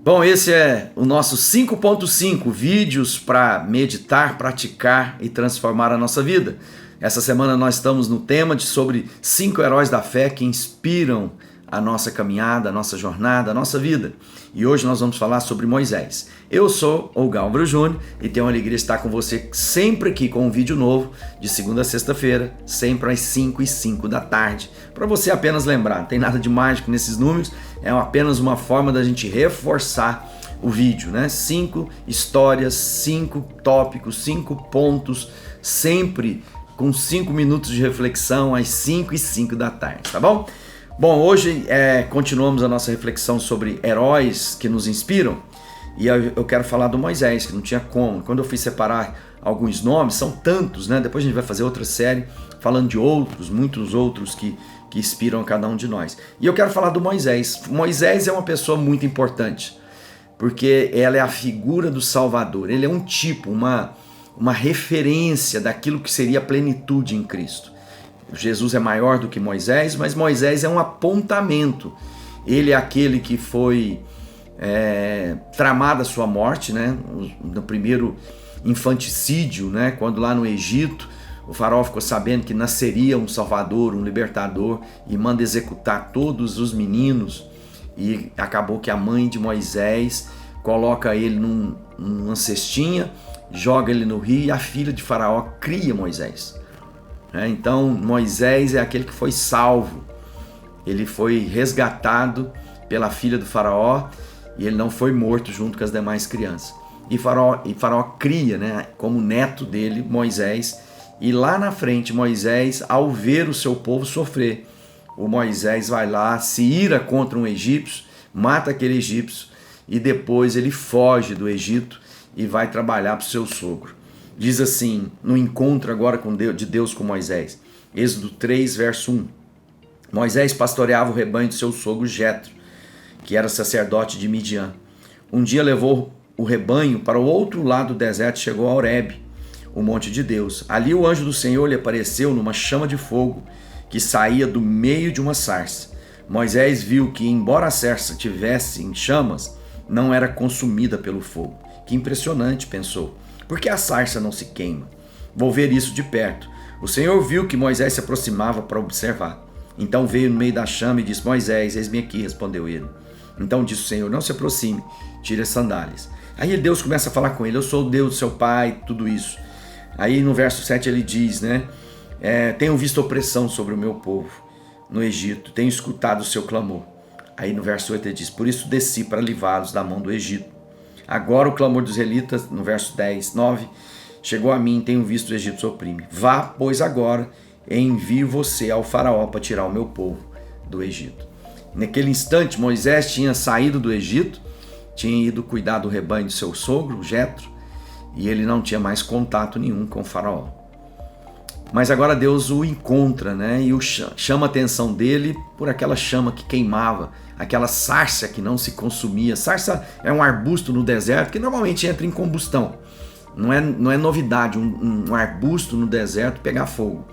Bom, esse é o nosso 5.5 vídeos para meditar, praticar e transformar a nossa vida. Essa semana nós estamos no tema sobre 5 heróis da fé que inspiram a nossa caminhada, a nossa jornada, a nossa vida. E hoje nós vamos falar sobre Moisés. Eu sou o Galvão Júnior e tenho a alegria de estar com você sempre aqui com um vídeo novo, de segunda a sexta-feira, sempre às 5h05 da tarde. Para você apenas lembrar, não tem nada de mágico nesses números, é apenas uma forma da gente reforçar o vídeo, né? 5 histórias, 5 tópicos, 5 pontos, sempre com 5 minutos de reflexão às 5h05 da tarde, tá bom? Bom, hoje continuamos a nossa reflexão sobre heróis que nos inspiram e eu quero falar do Moisés, que não tinha como. Quando eu fui separar alguns nomes, são tantos, né? Depois a gente vai fazer outra série falando de outros, muitos outros que inspiram cada um de nós. E eu quero falar do Moisés. Moisés é uma pessoa muito importante, porque ela é a figura do Salvador. Ele é um tipo, uma referência daquilo que seria a plenitude em Cristo. Jesus é maior do que Moisés, mas Moisés é um apontamento. Ele é aquele que foi tramada a sua morte, né? No primeiro infanticídio, né? Quando lá no Egito o faraó ficou sabendo que nasceria um salvador, um libertador, e manda executar todos os meninos, e acabou que a mãe de Moisés coloca ele numa cestinha, joga ele no rio, e a filha de faraó cria Moisés. Então Moisés é aquele que foi salvo, ele foi resgatado pela filha do faraó e ele não foi morto junto com as demais crianças. E faraó cria, né, como neto dele Moisés, e lá na frente Moisés, ao ver o seu povo sofrer, o Moisés vai lá, se ira contra um egípcio, mata aquele egípcio e depois ele foge do Egito e vai trabalhar para o seu sogro. Diz assim, no encontro agora de Deus com Moisés, Êxodo 3, verso 1. Moisés pastoreava o rebanho de seu sogro Jetro, que era sacerdote de Midian. Um dia levou o rebanho para o outro lado do deserto e chegou a Horebe, o monte de Deus. Ali o anjo do Senhor lhe apareceu numa chama de fogo que saía do meio de uma sarça. Moisés viu que, embora a sarça tivesse em chamas, não era consumida pelo fogo. Que impressionante, pensou. Por que a sarça não se queima? Vou ver isso de perto. O Senhor viu que Moisés se aproximava para observar. Então veio no meio da chama e disse: Moisés, eis-me aqui, respondeu ele. Então disse o Senhor: não se aproxime, tire as sandálias. Aí Deus começa a falar com ele: eu sou o Deus do seu pai, tudo isso. Aí no verso 7 ele diz, né? Tenho visto opressão sobre o meu povo no Egito, tenho escutado o seu clamor. Aí no verso 8 ele diz: por isso desci para livrá-los da mão do Egito. Agora o clamor dos israelitas, no verso 10, 9, chegou a mim, tenho visto o Egito oprime. Vá, pois agora, envio você ao faraó para tirar o meu povo do Egito. Naquele instante, Moisés tinha saído do Egito, tinha ido cuidar do rebanho do seu sogro, Jetro, e ele não tinha mais contato nenhum com o faraó. Mas agora Deus o encontra, né? E chama a atenção dele por aquela chama que queimava, aquela sarça que não se consumia. Sarça é um arbusto no deserto que normalmente entra em combustão. Não é novidade um arbusto no deserto pegar fogo.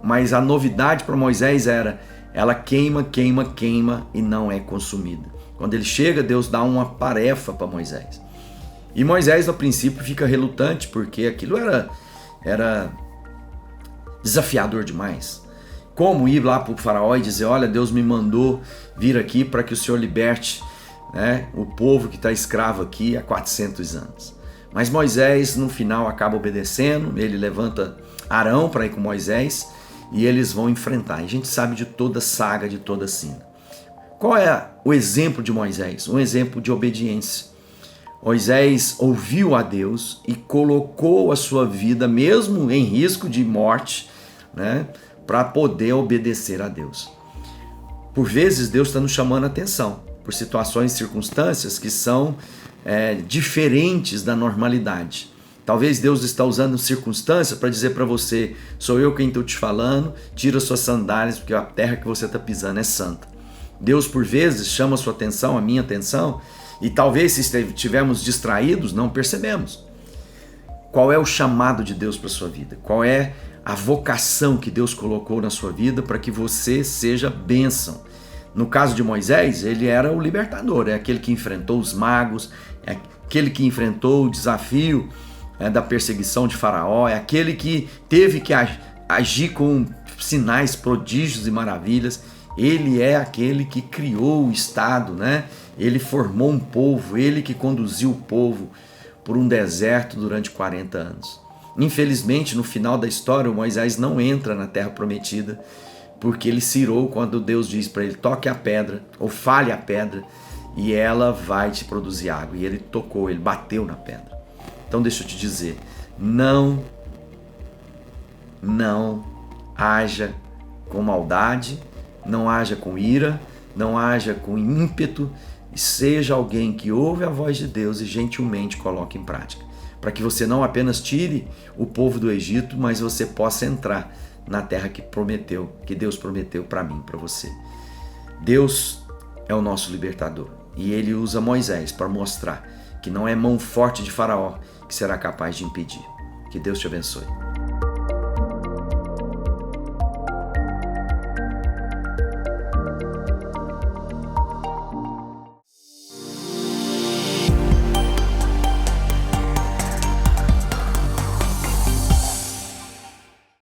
Mas a novidade para Moisés era, ela queima, queima, queima e não é consumida. Quando ele chega, Deus dá uma tarefa para Moisés. E Moisés, no princípio, fica relutante, porque aquilo era desafiador demais. Como ir lá para o faraó e dizer: olha, Deus me mandou vir aqui para que o Senhor liberte, né, o povo que está escravo aqui há 400 anos. Mas Moisés no final acaba obedecendo, ele levanta Arão para ir com Moisés e eles vão enfrentar. E a gente sabe de toda a saga, de toda a cena. Qual é o exemplo de Moisés? Um exemplo de obediência. Moisés ouviu a Deus e colocou a sua vida, mesmo em risco de morte, né, para poder obedecer a Deus. Por vezes Deus está nos chamando a atenção por situações e circunstâncias que são diferentes da normalidade. Talvez Deus está usando circunstâncias para dizer para você: sou eu quem estou te falando, tira suas sandálias porque a terra que você está pisando é santa. Deus por vezes chama a sua atenção, a minha atenção, e talvez se estivermos distraídos não percebemos. Qual é o chamado de Deus para a sua vida? Qual é a vocação que Deus colocou na sua vida para que você seja bênção? No caso de Moisés, ele era o libertador, é aquele que enfrentou os magos, é aquele que enfrentou o desafio da perseguição de Faraó, é aquele que teve que agir com sinais, prodígios e maravilhas. Ele é aquele que criou o Estado, né? Ele formou um povo, ele que conduziu o povo por um deserto durante 40 anos. Infelizmente, no final da história, o Moisés não entra na Terra Prometida, porque ele se irou quando Deus diz para ele: toque a pedra, ou fale a pedra, e ela vai te produzir água. E ele tocou, ele bateu na pedra. Então deixa eu te dizer, não haja com maldade, não haja com ira, não haja com ímpeto, e seja alguém que ouve a voz de Deus e gentilmente coloque em prática, para que você não apenas tire o povo do Egito, mas você possa entrar na terra que prometeu, que Deus prometeu para mim, para você. Deus é o nosso libertador e ele usa Moisés para mostrar que não é mão forte de Faraó que será capaz de impedir. Que Deus te abençoe.